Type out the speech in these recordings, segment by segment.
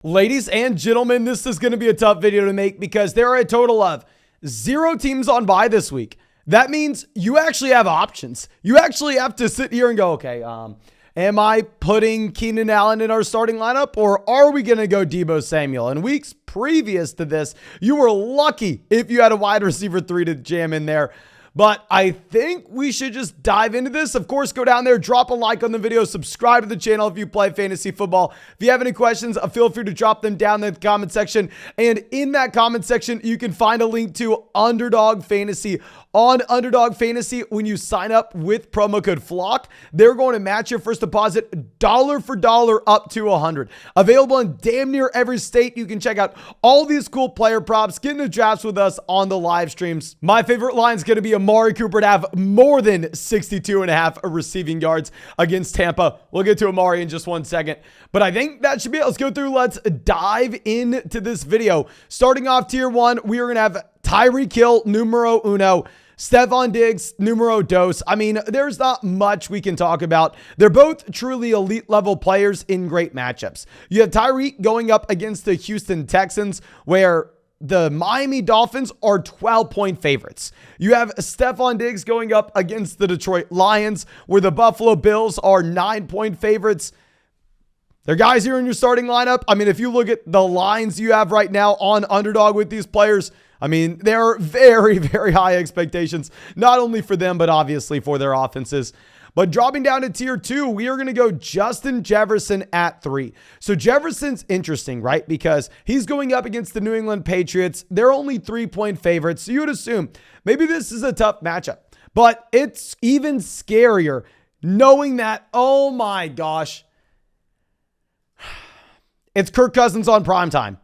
Ladies and gentlemen, this is going to be a tough video to make because there are a total of 0 teams on bye this week. That means you actually have options. You actually have to sit here and go, okay, am I putting Keenan Allen in our starting lineup, or are we going to go Deebo Samuel? In weeks previous to this, you were lucky if you had a wide receiver 3 to jam in there. But I think we should just dive into this. Of course, go down there, drop a like on the video, subscribe to the channel if you play fantasy football. If you have any questions, feel free to drop them down in the comment section. And in that comment section, you can find a link to Underdog Fantasy. On Underdog Fantasy, when you sign up with promo code FLOCK, they're going to match your first deposit dollar for dollar up to $100. Available in damn near every state. You can check out all these cool player props, get into drafts with us on the live streams. My favorite line is going to be Amari Cooper to have more than 62.5 receiving yards against Tampa. We'll get to Amari in just one second, but I think that should be it. Let's go through. Let's dive into this video. Starting off tier 1, we are going to have Tyreek Hill, numero uno. Stephon Diggs, numero dos. I mean, there's not much we can talk about. They're both truly elite level players in great matchups. You have Tyreek going up against the Houston Texans, where the Miami Dolphins are 12-point favorites. You have Stephon Diggs going up against the Detroit Lions, where the Buffalo Bills are 9-point favorites. They're guys here in your starting lineup. I mean, if you look at the lines you have right now on Underdog with these players, I mean, there are very, very high expectations, not only for them, but obviously for their offenses. But dropping down to tier 2, we are going to go Justin Jefferson at 3. So Jefferson's interesting, right? Because he's going up against the New England Patriots. They're only 3-point favorites. So you would assume maybe this is a tough matchup. But it's even scarier knowing that, oh my gosh, it's Kirk Cousins on primetime.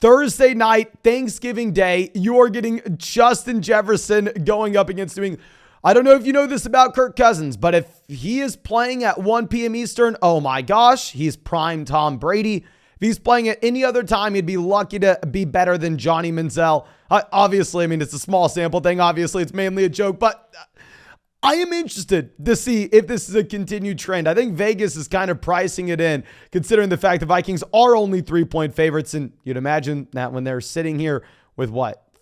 Thursday night, Thanksgiving Day, you are getting Justin Jefferson going up against New England. I don't know if you know this about Kirk Cousins, but if he is playing at 1 p.m. Eastern, oh my gosh, he's prime Tom Brady. If he's playing at any other time, he'd be lucky to be better than Johnny Manziel. Obviously, I mean, it's a small sample thing. Obviously, it's mainly a joke, but I am interested to see if this is a continued trend. I think Vegas is kind of pricing it in, considering the fact the Vikings are only 3-point favorites. And you'd imagine that when they're sitting here with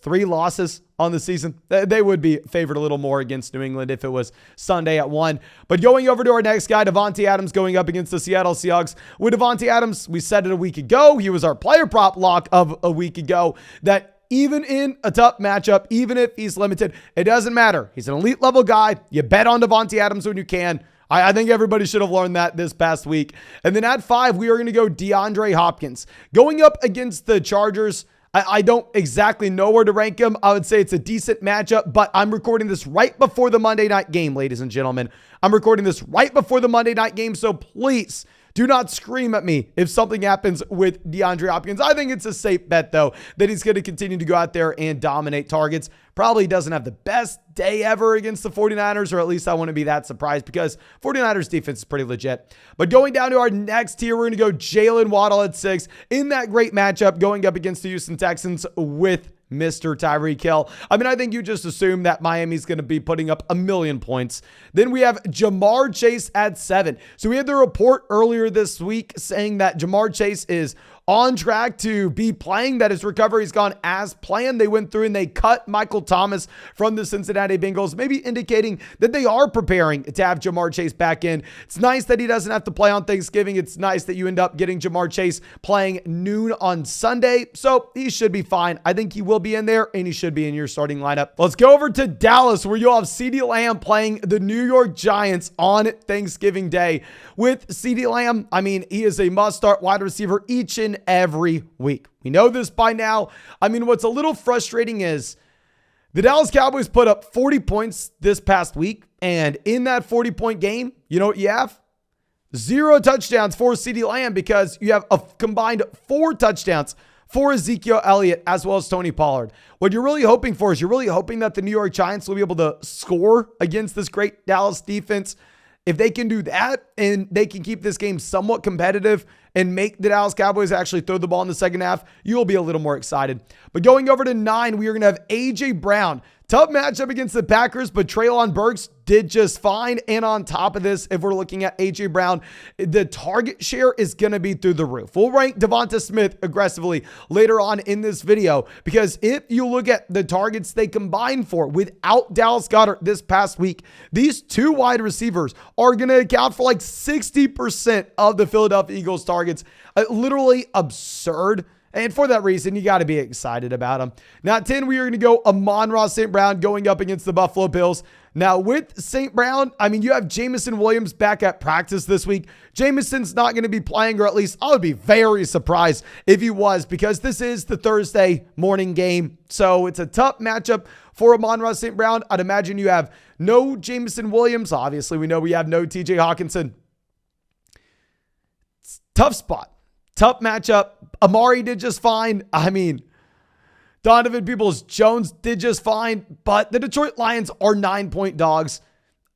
3 losses on the season, they would be favored a little more against New England if it was Sunday at 1. But going over to our next guy, Davante Adams going up against the Seattle Seahawks. With Davante Adams, we said it a week ago. He was our player prop lock of a week ago that even in a tough matchup, even if he's limited, it doesn't matter. He's an elite level guy. You bet on Davante Adams when you can. I think everybody should have learned that this past week. And then at 5, we are going to go DeAndre Hopkins. Going up against the Chargers, I don't exactly know where to rank him. I would say it's a decent matchup, but I'm recording this right before the Monday night game, ladies and gentlemen. I'm recording this right before the Monday night game, so please do not scream at me if something happens with DeAndre Hopkins. I think it's a safe bet, though, that he's going to continue to go out there and dominate targets. Probably doesn't have the best day ever against the 49ers, or at least I wouldn't be that surprised because 49ers defense is pretty legit. But going down to our next tier, we're going to go Jalen Waddle at 6 in that great matchup going up against the Houston Texans with Mr. Tyreek Hill. I mean, I think you just assume that Miami's going to be putting up 1,000,000 points. Then we have Jamar Chase at 7. So we had the report earlier this week saying that Jamar Chase is on track to be playing, that his recovery's gone as planned. They went through and they cut Michael Thomas from the Cincinnati Bengals, maybe indicating that they are preparing to have Jamar Chase back in. It's nice that he doesn't have to play on Thanksgiving. It's nice that you end up getting Jamar Chase playing noon on Sunday. So he should be fine. I think he will be in there and he should be in your starting lineup. Let's go over to Dallas, where you'll have CeeDee Lamb playing the New York Giants on Thanksgiving Day. With CeeDee Lamb, I mean, he is a must-start wide receiver each and every week. We know this by now. I mean, what's a little frustrating is the Dallas Cowboys put up 40 points this past week, and in that 40-point game, you know what you have? 0 touchdowns for CeeDee Lamb because you have a combined 4 touchdowns for Ezekiel Elliott as well as Tony Pollard. What you're really hoping for is you're really hoping that the New York Giants will be able to score against this great Dallas defense. If they can do that and they can keep this game somewhat competitive and make the Dallas Cowboys actually throw the ball in the second half, you'll be a little more excited. But going over to 9, we are going to have A.J. Brown Tough matchup against the Packers, but Treylon Burks did just fine. And on top of this, if we're looking at A.J. Brown, the target share is going to be through the roof. We'll rank Devonta Smith aggressively later on in this video, because if you look at the targets they combined for without Dallas Goedert this past week, these two wide receivers are going to account for like 60% of the Philadelphia Eagles targets. Literally absurd. And for that reason, you got to be excited about them. Now, at 10, we are going to go Amon-Ra St. Brown going up against the Buffalo Bills. Now, with St. Brown, I mean, you have Jameson Williams back at practice this week. Jameson's not going to be playing, or at least I would be very surprised if he was, because this is the Thursday morning game. So it's a tough matchup for Amon-Ra St. Brown. I'd imagine you have no Jameson Williams. Obviously, we know we have no TJ Hawkinson. It's a tough spot. Tough matchup. Amari did just fine. I mean, Donovan Peoples-Jones did just fine, but the Detroit Lions are 9-point dogs.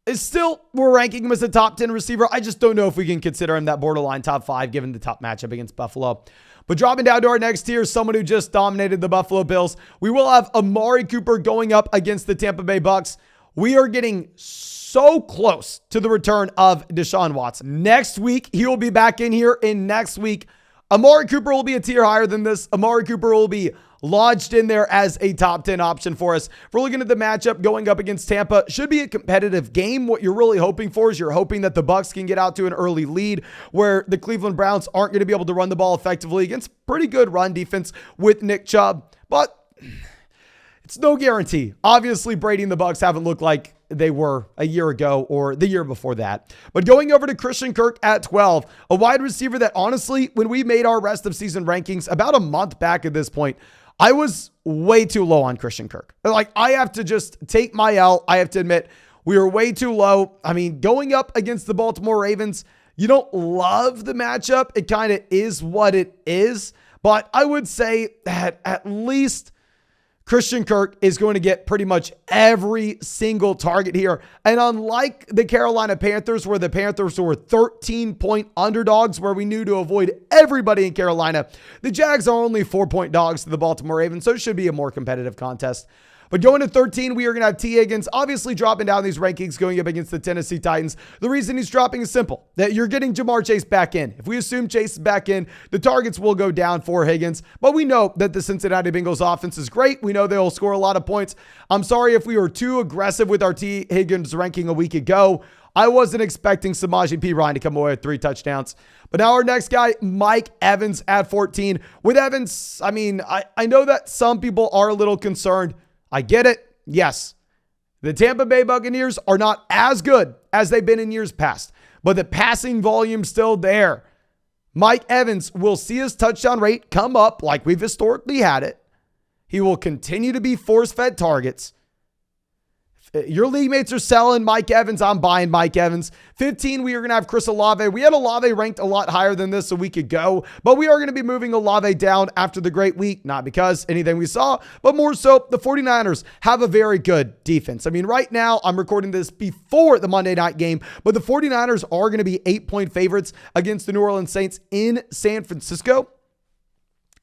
It's still, we're ranking him as a top 10 receiver. I just don't know if we can consider him that borderline top 5 given the top matchup against Buffalo. But dropping down to our next tier, someone who just dominated the Buffalo Bills, we will have Amari Cooper going up against the Tampa Bay Bucks. We are getting so close to the return of Deshaun Watson. Next week, he will be back in here, and next week, Amari Cooper will be a tier higher than this. Amari Cooper will be lodged in there as a top 10 option for us. If we're looking at the matchup going up against Tampa, should be a competitive game. What you're really hoping for is you're hoping that the Bucs can get out to an early lead where the Cleveland Browns aren't going to be able to run the ball effectively against pretty good run defense with Nick Chubb. But it's no guarantee. Obviously, Brady and the Bucs haven't looked like they were a year ago or the year before that. But going over to Christian Kirk at 12, a wide receiver that honestly, when we made our rest of season rankings about a month back at this point, I was way too low on Christian Kirk. Like, I have to just take my L. I have to admit, we were way too low. I mean, going up against the Baltimore Ravens, you don't love the matchup. It kind of is what it is. But I would say that at least Christian Kirk is going to get pretty much every single target here. And unlike the Carolina Panthers, where the Panthers were 13-point underdogs, where we knew to avoid everybody in Carolina, the Jags are only 4-point dogs to the Baltimore Ravens, so it should be a more competitive contest. But going to 13, we are going to have T. Higgins obviously dropping down these rankings going up against the Tennessee Titans. The reason he's dropping is simple, that you're getting Jamar Chase back in. If we assume Chase is back in, the targets will go down for Higgins. But we know that the Cincinnati Bengals offense is great. We know they'll score a lot of points. I'm sorry if we were too aggressive with our T. Higgins ranking a week ago. I wasn't expecting Samaje Perine to come away with 3 touchdowns. But now our next guy, Mike Evans at 14. With Evans, I mean, I know that some people are a little concerned. I get it. Yes, the Tampa Bay Buccaneers are not as good as they've been in years past, but the passing volume's still there. Mike Evans will see his touchdown rate come up like we've historically had it. He will continue to be force-fed targets. Your league mates are selling Mike Evans. I'm buying Mike Evans. 15, we are going to have Chris Olave. We had Olave ranked a lot higher than this a week ago, but we are going to be moving Olave down after the great week, not because anything we saw, but more so the 49ers have a very good defense. I mean, right now, I'm recording this before the Monday night game, but the 49ers are going to be 8-point favorites against the New Orleans Saints in San Francisco.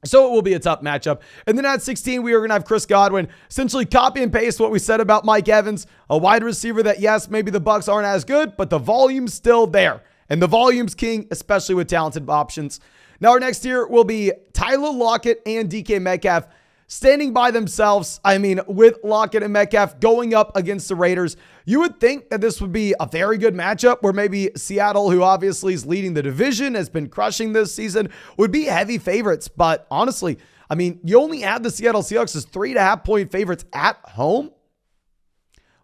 So it will be a tough matchup. And then at 16, we are going to have Chris Godwin. Essentially copy and paste what we said about Mike Evans, a wide receiver that, yes, maybe the Bucs aren't as good, but the volume's still there. And the volume's king, especially with talented options. Now our next tier will be Tyler Lockett and DK Metcalf standing by themselves. I mean, with Lockett and Metcalf going up against the Raiders, you would think that this would be a very good matchup where maybe Seattle, who obviously is leading the division, has been crushing this season, would be heavy favorites. But honestly, I mean, you only have the Seattle Seahawks as 3.5-point favorites at home.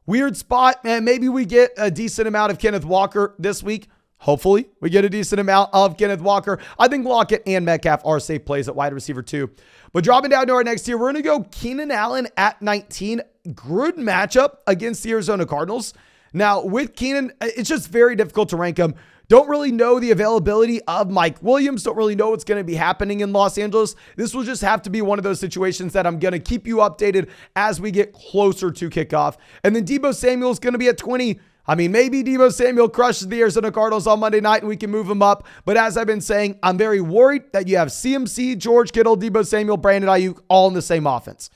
Weird spot, and maybe we get a decent amount of Kenneth Walker this week. Hopefully, we get a decent amount of Kenneth Walker. I think Lockett and Metcalf are safe plays at wide receiver too. But dropping down to our next tier, we're going to go Keenan Allen at 19. Good matchup against the Arizona Cardinals. Now, with Keenan, it's just very difficult to rank him. Don't really know the availability of Mike Williams. Don't really know what's going to be happening in Los Angeles. This will just have to be one of those situations that I'm going to keep you updated as we get closer to kickoff. And then Deebo Samuel is going to be at 20. I mean, maybe Deebo Samuel crushes the Arizona Cardinals on Monday night and we can move him up. But as I've been saying, I'm very worried that you have CMC, George Kittle, Deebo Samuel, Brandon Ayuk all in the same offense.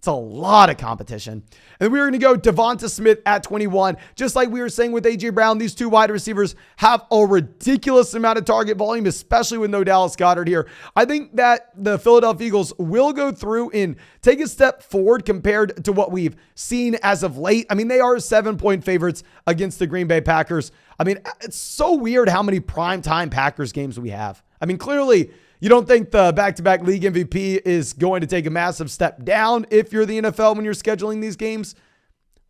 It's a lot of competition. And we're going to go Devonta Smith at 21. Just like we were saying with A.J. Brown, these two wide receivers have a ridiculous amount of target volume, especially with no Dallas Goedert here. I think that the Philadelphia Eagles will go through and take a step forward compared to what we've seen as of late. I mean, they are 7-point favorites against the Green Bay Packers. I mean, it's so weird how many primetime Packers games we have. I mean, clearly, you don't think the back-to-back league MVP is going to take a massive step down if you're the NFL when you're scheduling these games?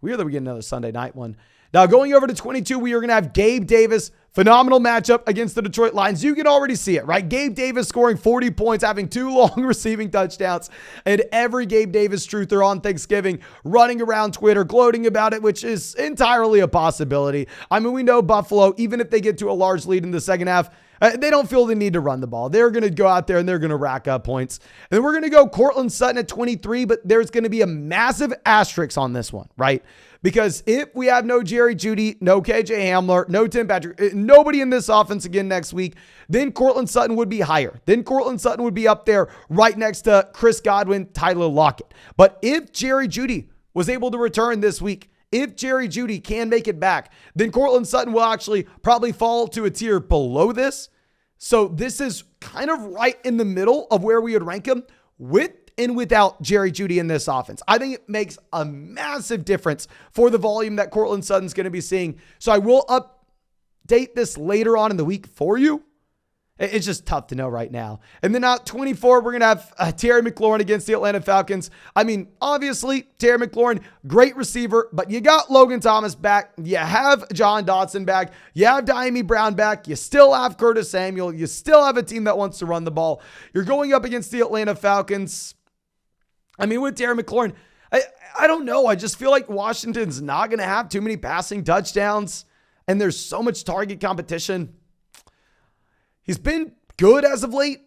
Weird that we get another Sunday night one. Now, going over to 22, we are going to have Gabe Davis. Phenomenal matchup against the Detroit Lions. You can already see it, right? Gabe Davis scoring 40 points, having 2 long receiving touchdowns, and every Gabe Davis truther on Thanksgiving running around Twitter, gloating about it, which is entirely a possibility. I mean, we know Buffalo, even if they get to a large lead in the second half, they don't feel the need to run the ball. They're going to go out there and they're going to rack up points. And then we're going to go Courtland Sutton at 23, but there's going to be a massive asterisk on this one, right? Because if we have no Jerry Jeudy, no KJ Hamler, no Tim Patrick, nobody in this offense again next week, then Courtland Sutton would be higher. Then Courtland Sutton would be up there right next to Chris Godwin, Tyler Lockett. But if Jerry Jeudy was able to return this week, if Jerry Jeudy can make it back, then Courtland Sutton will actually probably fall to a tier below this. So this is kind of right in the middle of where we would rank him with and without Jerry Jeudy in this offense. I think it makes a massive difference for the volume that Courtland Sutton's going to be seeing. So I will update this later on in the week for you. It's just tough to know right now. And then at 24, we're going to have Terry McLaurin against the Atlanta Falcons. I mean, obviously, Terry McLaurin, great receiver, but you got Logan Thomas back. You have John Dotson back. You have Diami Brown back. You still have Curtis Samuel. You still have a team that wants to run the ball. You're going up against the Atlanta Falcons. I mean, with Terry McLaurin, I don't know. I just feel like Washington's not going to have too many passing touchdowns, and there's so much target competition. He's been good as of late,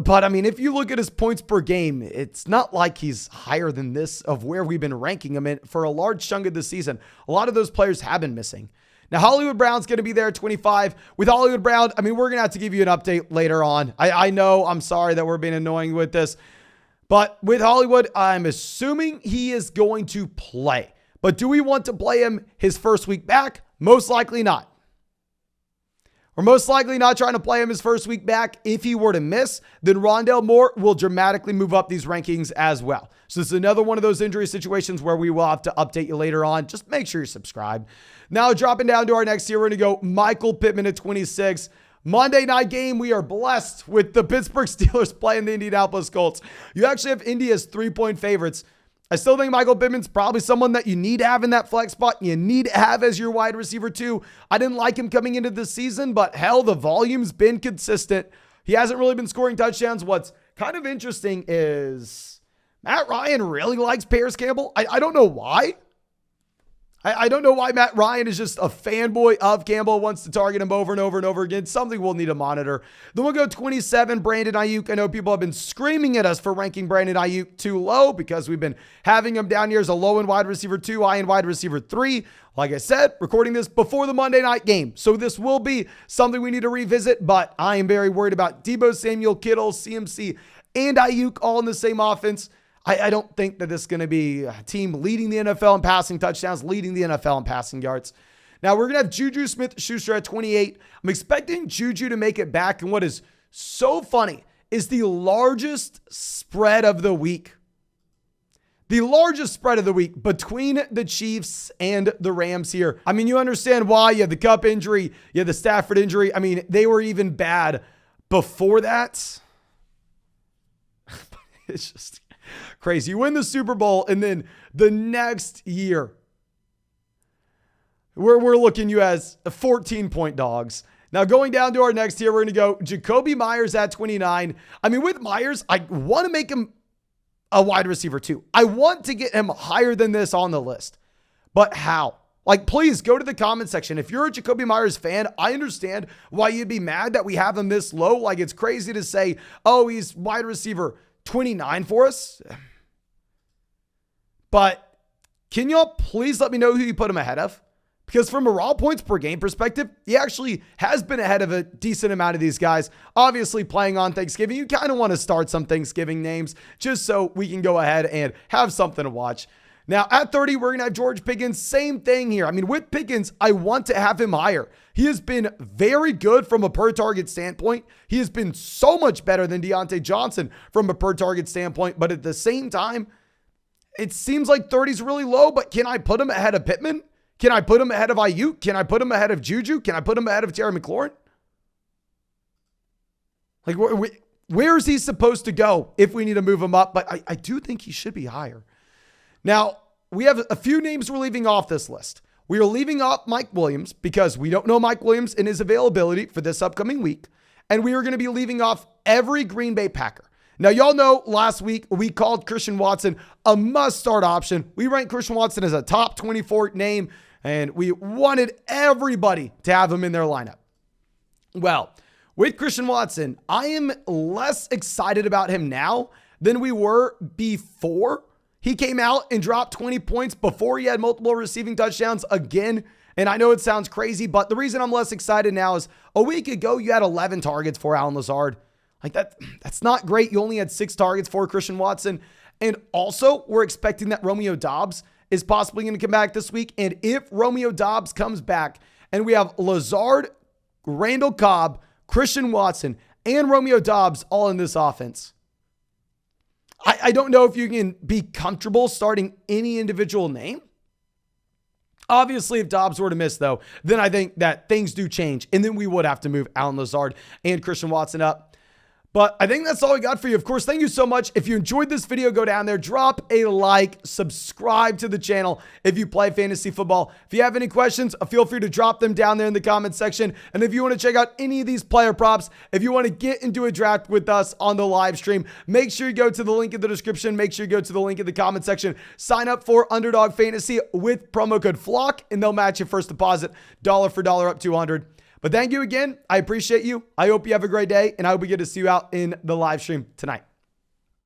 but I mean, if you look at his points per game, it's not like he's higher than this of where we've been ranking him in for a large chunk of the season. A lot of those players have been missing. Now, Hollywood Brown's going to be there at 25. With Hollywood Brown, I mean, we're going to have to give you an update later on. I know, I'm sorry that we're being annoying with this, but with Hollywood, I'm assuming he is going to play. But do we want to play him his first week back? Most likely not. We're most likely not trying to play him his first week back. If he were to miss, then Rondale Moore will dramatically move up these rankings as well. So this is another one of those injury situations where we will have to update you later on. Just make sure you're subscribed. Now dropping down to our next tier, we're going to go Michael Pittman at 26. Monday night game, we are blessed with the Pittsburgh Steelers playing the Indianapolis Colts. You actually have Indy as 3-point favorites. I still think Michael Pittman's probably someone that you need to have in that flex spot. You need to have as your wide receiver too. I didn't like him coming into this season, but hell, the volume's been consistent. He hasn't really been scoring touchdowns. What's kind of interesting is Matt Ryan really likes Paris Campbell. I don't know why. I don't know why Matt Ryan is just a fanboy of Campbell, wants to target him over and over and over again. Something we'll need to monitor. Then we'll go 27, Brandon Ayuk. I know people have been screaming at us for ranking Brandon Ayuk too low because we've been having him down here as a low end wide receiver 2, high end wide receiver 3. Like I said, recording this before the Monday night game. So this will be something we need to revisit, but I am very worried about Deebo Samuel, Kittle, CMC, and Ayuk all in the same offense. I don't think that this is going to be a team leading the NFL in passing touchdowns, leading the NFL in passing yards. Now, we're going to have Juju Smith-Schuster at 28. I'm expecting Juju to make it back. And what is so funny is the largest spread of the week. The largest spread of the week between the Chiefs and the Rams here. I mean, you understand why. You have the Kupp injury. You have the Stafford injury. I mean, they were even bad before that. It's just crazy. You win the Super Bowl, and then the next year, we're looking you as 14-point dogs. Now, going down to our next tier, we're going to go Jacoby Myers at 29. I mean, with Myers, I want to make him a wide receiver too. I want to get him higher than this on the list. But how? Like, please go to the comment section. If you're a Jacoby Myers fan, I understand why you'd be mad that we have him this low. Like, it's crazy to say, oh, he's wide receiver 29 for us. But can y'all please let me know who you put him ahead of? Because from a raw points per game perspective, he actually has been ahead of a decent amount of these guys. Obviously, playing on Thanksgiving, you kind of want to start some Thanksgiving names just so we can go ahead and have something to watch. Now, at 30, we're going to have George Pickens. Same thing here. I mean, with Pickens, I want to have him higher. He has been very good from a per-target standpoint. He has been so much better than Deontay Johnson from a per-target standpoint. But at the same time, it seems like 30 is really low. But can I put him ahead of Pittman? Can I put him ahead of Ayuk? Can I put him ahead of Juju? Can I put him ahead of Terry McLaurin? Like, where is he supposed to go if we need to move him up? But I do think he should be higher. Now, we have a few names we're leaving off this list. We are leaving off Mike Williams because we don't know Mike Williams and his availability for this upcoming week. And we are going to be leaving off every Green Bay Packer. Now, y'all know last week we called Christian Watson a must-start option. We ranked Christian Watson as a top 24 name, and we wanted everybody to have him in their lineup. Well, with Christian Watson, I am less excited about him now than we were before he came out and dropped 20 points, before he had multiple receiving touchdowns again. And I know it sounds crazy, but the reason I'm less excited now is a week ago, you had 11 targets for Allen Lazard. Like that's not great. You only had 6 targets for Christian Watson. And also, we're expecting that Romeo Doubs is possibly going to come back this week. And if Romeo Doubs comes back and we have Lazard, Randall Cobb, Christian Watson, and Romeo Doubs all in this offense, I don't know if you can be comfortable starting any individual name. Obviously, if Doubs were to miss, though, then I think that things do change. And then we would have to move Allen Lazard and Christian Watson up. But I think that's all we got for you. Of course, thank you so much. If you enjoyed this video, go down there, drop a like, subscribe to the channel if you play fantasy football. If you have any questions, feel free to drop them down there in the comment section. And if you want to check out any of these player props, if you want to get into a draft with us on the live stream, make sure you go to the link in the description. Make sure you go to the link in the comment section. Sign up for Underdog Fantasy with promo code FLOCK, and they'll match your first deposit dollar for dollar up to $200. But thank you again. I appreciate you. I hope you have a great day, and I hope we get to see you out in the live stream tonight.